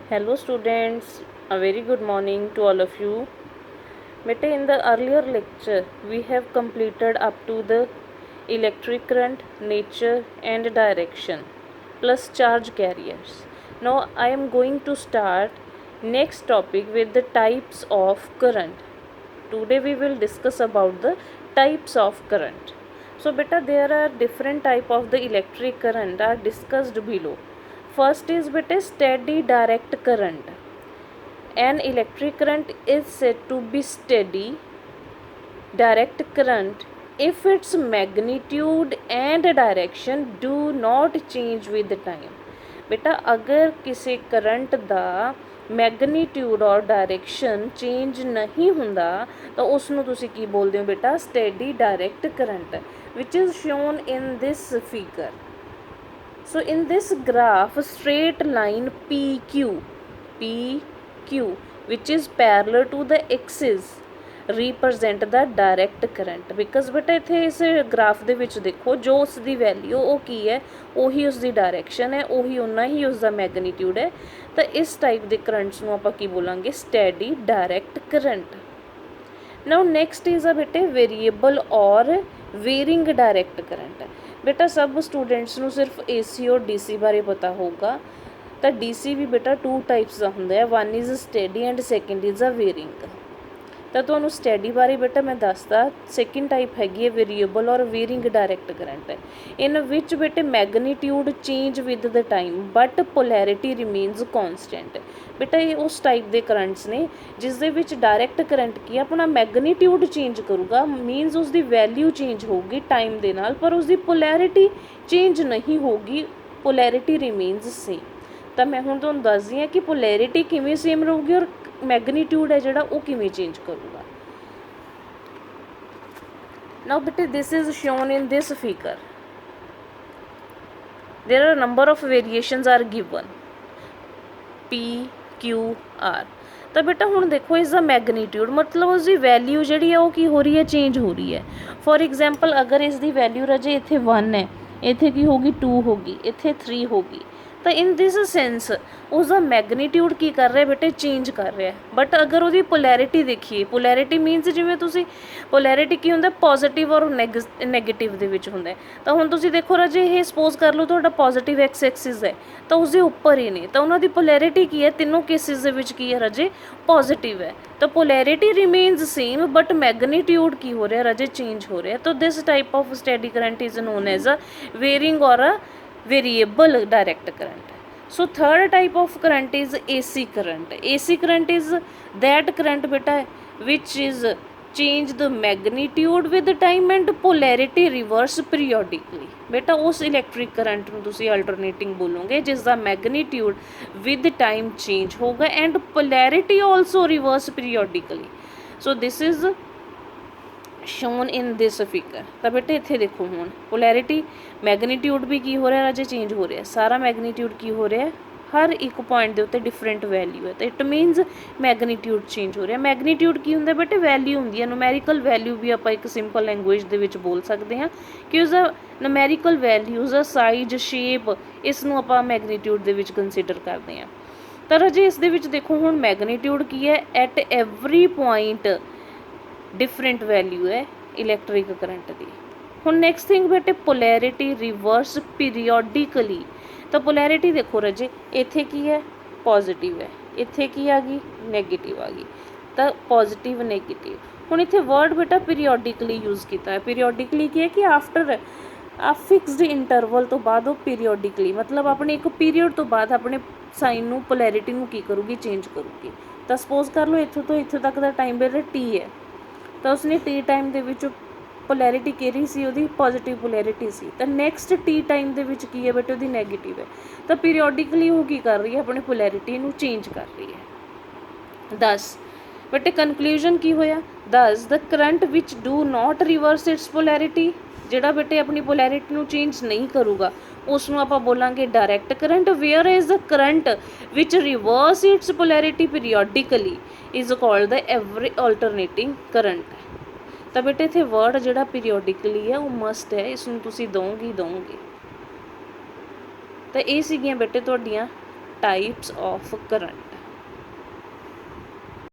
Hello students, a very good morning to all of you. Beta, in the earlier lecture, we have completed up to the electric current, nature and direction plus charge carriers. Now I am going to start next topic with the types of current. Today we will discuss about the types of current. So beta, there are different type of the electric current are discussed below. First is beta steady direct current. An electric current is said to be steady direct current if its magnitude and direction do not change with time. बेटा अगर किसी current ਦਾ magnitude और direction change नहीं ਹੁੰਦਾ ਤਾਂ ਉਸ ਨੂੰ ਤੁਸੀਂ ਕੀ ਬੋਲਦੇ ਹੋ ਬੇਟਾ ਸਟੈਡੀ direct current which is shown in this figure. So in this graph straight line PQ which is parallel to the axis represent the direct current because ਬੇਟਾ ਇੱਥੇ ਇਸ ਗ੍ਰਾਫ ਦੇ ਵਿੱਚ ਦੇਖੋ ਜੋ ਉਸ ਦੀ ਵੈਲਿਊ ਉਹ ਕੀ ਹੈ ਉਹੀ ਉਸ ਦੀ ਡਾਇਰੈਕਸ਼ਨ ਹੈ ਉਹੀ ਉਨਾ ਹੀ ਉਸ ਦਾ ਮੈਗਨੀਟਿਊਡ ਹੈ ਤਾਂ ਇਸ ਟਾਈਪ ਦੇ ਕਰੰਟਸ ਨੂੰ ਆਪਾਂ ਕੀ ਬੋਲਾਂਗੇ ਸਟੈਡੀ direct current. Now next is ਆ ਬੇਟੇ ਵੇਰੀਏਬਲ ਔਰ ਵੇਰਿੰਗ ਡਾਇਰੈਕਟ ਕਰੰਟ. ਬੇਟਾ ਸਭ ਸਟੂਡੈਂਟਸ ਨੂੰ ਸਿਰਫ AC ਔਰ DC ਬਾਰੇ ਪਤਾ ਹੋਊਗਾ ਤਾਂ DC ਵੀ ਬੇਟਾ 2 ਟਾਈਪਸ ਦਾ ਹੁੰਦਾ ਹੈ. One is steady and second is a varying. ਤਾਂ ਤੁਹਾਨੂੰ ਸਟੈਡੀ ਬਾਰੇ ਬੇਟਾ ਮੈਂ ਦੱਸਦਾ ਸੈਕਿੰਡ ਟਾਈਪ ਹੈਗੀ ਹੈ ਵੇਰੀਏਬਲ ਔਰ ਵੇਰਿੰਗ ਡਾਇਰੈਕਟ ਕਰੰਟ. ਇਨ ਵਿਚ ਬੇਟੇ magnitude change with the time but polarity remains constant. ਬੇਟਾ ਇਹ ਉਸ ਟਾਈਪ ਦੇ ਕਰੰਟਸ ਨੇ ਜਿਸ ਦੇ ਵਿੱਚ ਡਾਇਰੈਕਟ ਕਰੰਟ ਕੀ ਆਪਣਾ ਮੈਗਨੀਟਿਊਡ ਚੇਂਜ ਕਰੂਗਾ ਮੀਨਸ ਉਸ ਦੀ ਵੈਲਿਊ ਚੇਂਜ ਹੋਊਗੀ ਟਾਈਮ ਦੇ ਨਾਲ ਪਰ ਉਸ ਦੀ ਪੋਲੈਰਿਟੀ ਚੇਂਜ ਨਹੀਂ ਹੋਊਗੀ ਪੋਲੈਰਿਟੀ ਰਿਮੇਨਸ ਸੇਮ. ਤਾਂ ਮੈਂ ਹੁਣ ਤੁਹਾਨੂੰ ਦੱਸਦੀ ਹਾਂ ਕਿ ਪੋਲੈਰਿਟੀ ਕਿਵੇਂ ਸੇਮ ਰਹੂਗੀ ਔਰ ਮੈਗਨੀਟਿਊਡ ਹੈ ਜਿਹੜਾ ਉਹ ਕਿਵੇਂ ਚੇਂਜ ਕਰੂਗਾ. ਨਾਓ ਬੇਟੇ this is shown in this figure. there are number of variations are given PQR. ਤਾਂ ਬੇਟਾ ਹੁਣ ਦੇਖੋ ਇਸ ਦਾ ਮੈਗਨੀਟਿਊਡ ਮਤਲਬ ਉਸ ਦੀ ਵੈਲਿਊ ਜਿਹੜੀ ਹੈ ਉਹ ਕੀ ਹੋ ਰਹੀ ਹੈ ਚੇਂਜ ਹੋ ਰਹੀ ਹੈ. ਫੋਰ ਐਗਜ਼ਾਮਪਲ ਅਗਰ ਇਸ ਦੀ ਵੈਲਿਊ ਰਾਜੇ ਇੱਥੇ 1 ਹੈ ਇੱਥੇ ਕੀ ਹੋਗੀ 2 ਹੋਗੀ ਇੱਥੇ 3 ਹੋਗੀ ਤਾਂ ਇਨ ਦਿਸ ਸੈਂਸ ਉਸਦਾ ਮੈਗਨੀਟਿਊਡ ਕੀ ਕਰ ਰਿਹਾ ਬੇਟੇ ਚੇਂਜ ਕਰ ਰਿਹਾ. ਬਟ ਅਗਰ ਉਹਦੀ ਪੋਲੈਰਿਟੀ ਦੇਖੀਏ ਪੋਲੈਰਿਟੀ ਮੀਨਸ ਜਿਵੇਂ ਤੁਸੀਂ ਪੋਲੈਰਿਟੀ ਕੀ ਹੁੰਦਾ ਪੋਜ਼ੀਟਿਵ ਔਰ ਨੈਗੇਟਿਵ ਦੇ ਵਿੱਚ ਹੁੰਦਾ ਤਾਂ ਹੁਣ ਤੁਸੀਂ ਦੇਖੋ ਰਾਜੇ ਇਹ ਸਪੋਜ਼ ਕਰ ਲਓ ਤੁਹਾਡਾ ਪੋਜ਼ੀਟਿਵ ਐਕਸ ਐਕਸਿਸ ਹੈ ਤਾਂ ਉਸਦੇ ਉੱਪਰ ਹੀ ਨੇ ਤਾਂ ਉਹਨਾਂ ਦੀ ਪੋਲੈਰਿਟੀ ਕੀ ਹੈ ਤਿੰਨੋਂ ਕੇਸਿਸ ਦੇ ਵਿੱਚ ਕੀ ਹੈ ਰਾਜੇ ਪੋਜ਼ੀਟਿਵ ਹੈ ਤਾਂ polarity remains same but magnitude ਕੀ ਹੋ ਰਿਹਾ ਰਾਜੇ ਚੇਂਜ ਹੋ ਰਿਹਾ. ਤਾਂ this type of steady current is known as a varying or a variable direct current. So third type of current is AC current. AC current is that current beta which is change the magnitude with the time and polarity reverse periodically. beta ਉਸ electric current ਨੂੰ ਤੁਸੀਂ alternating ਬੋਲੋਗੇ ਜਿਸ ਦਾ magnitude with time change ਹੋਗਾ and polarity also reverse periodically. So this is shown in this figure. ਤਾਂ ਬੇਟੇ ਇੱਥੇ ਦੇਖੋ ਹੁਣ ਪੋਲੈਰਿਟੀ ਮੈਗਨੀਟਿਊਡ ਵੀ ਕੀ ਹੋ ਰਿਹਾ ਰਾਜੇ ਚੇਂਜ ਹੋ ਰਿਹਾ ਸਾਰਾ ਮੈਗਨੀਟਿਊਡ ਕੀ ਹੋ ਰਿਹਾ ਹਰ ਇੱਕ ਪੁਆਇੰਟ ਦੇ ਉੱਤੇ ਡਿਫਰੈਂਟ ਵੈਲਿਊ ਹੈ ਤਾਂ ਇਟ ਮੀਨਸ ਮੈਗਨੀਟਿਊਡ ਚੇਂਜ ਹੋ ਰਿਹਾ. ਮੈਗਨੀਟਿਊਡ ਕੀ ਹੁੰਦਾ ਬੇਟੇ ਵੈਲਿਊ ਹੁੰਦੀ ਹੈ ਨੂਮੈਰੀਕਲ ਵੈਲਿਊ ਵੀ ਆਪਾਂ ਇੱਕ ਸਿੰਪਲ ਲੈਂਗੁਏਜ ਦੇ ਵਿੱਚ ਬੋਲ ਸਕਦੇ ਹਾਂ ਕਿ ਉਸਦਾ ਨੂਮੈਰੀਕਲ ਵੈਲਿਊਜ਼ ਦਾ ਸਾਈਜ਼ ਸ਼ੇਪ ਇਸ ਨੂੰ ਆਪਾਂ ਮੈਗਨੀਟਿਊਡ ਦੇ ਵਿੱਚ ਕੰਸੀਡਰ ਕਰਦੇ ਹਾਂ. ਤਾਂ ਰਾਜੇ ਇਸ ਦੇ ਵਿੱਚ ਦੇਖੋ ਹੁਣ ਮੈਗਨੀਟਿਊਡ ਕੀ ਹੈ at every point different value है इलैक्ट्रिक करंट की. हुण नैक्सट थिंग बेटे पोलैरिटी रिवर्स पीरियोडिकली. तो पोलैरिटी देखो रजे इत्थे की है पॉजिटिव है इत्थे की आ गई नैगेटिव आ गई तो पॉजिटिव नैगेटिव. हुण इत्थे वर्ड बेटा पीरियोडिकली यूज़ किया है. पीरियोडिकली की है कि आफ्टर आ फिक्सड इंटरवल तो बाद वो पीरियोडिकली मतलब अपने एक पीरियड तो बाद अपने साइन नूं पोलैरिटी नूं की करूगी चेंज करूगी. तो सपोज कर लो इत्थों तो इत्थे तक का टाइम पीरियड T है ਤਾਂ ਉਸਨੇ ਟੀ ਟਾਈਮ ਦੇ ਵਿੱਚ ਪੋਲੈਰਿਟੀ ਕਿਹੜੀ ਸੀ ਉਹਦੀ ਪੋਜ਼ੀਟਿਵ ਪੋਲੈਰਿਟੀ ਸੀ ਤਾਂ ਨੈਕਸਟ ਟੀ ਟਾਈਮ ਦੇ ਵਿੱਚ ਕੀ ਹੈ ਬੇਟੇ ਉਹਦੀ ਨੈਗੇਟਿਵ ਹੈ ਤਾਂ ਪੀਰੀਓਡਿਕਲੀ ਉਹ ਕੀ ਕਰ ਰਹੀ ਹੈ ਆਪਣੀ ਪੋਲੈਰਿਟੀ ਨੂੰ ਚੇਂਜ ਕਰ ਰਹੀ ਹੈ. 10 ਬੇਟੇ ਕਨਕਲੂਜਨ ਕੀ ਹੋਇਆ 10 the current which do not reverse its polarity ਜਿਹੜਾ ਬੇਟੇ ਆਪਣੀ ਪੋਲੈਰਿਟੀ ਨੂੰ ਚੇਂਜ ਨਹੀਂ ਕਰੂਗਾ ਉਸ ਨੂੰ ਆਪਾਂ ਬੋਲਾਂਗੇ direct current where is the current which reverse its polarity periodically is called the every alternating current. ਤਾਂ ਬੇਟੇ ਇੱਥੇ ਵਰਡ ਜਿਹੜਾ ਪੀਰੀਓਡਿਕਲੀ ਹੈ ਉਹ ਮਸਟ ਹੈ ਇਸ ਨੂੰ ਤੁਸੀਂ ਦਓਗੇ. ਤਾਂ ਇਹ ਸੀਗੀਆਂ ਬੇਟੇ ਤੁਹਾਡੀਆਂ टाइप्स ऑफ करंट।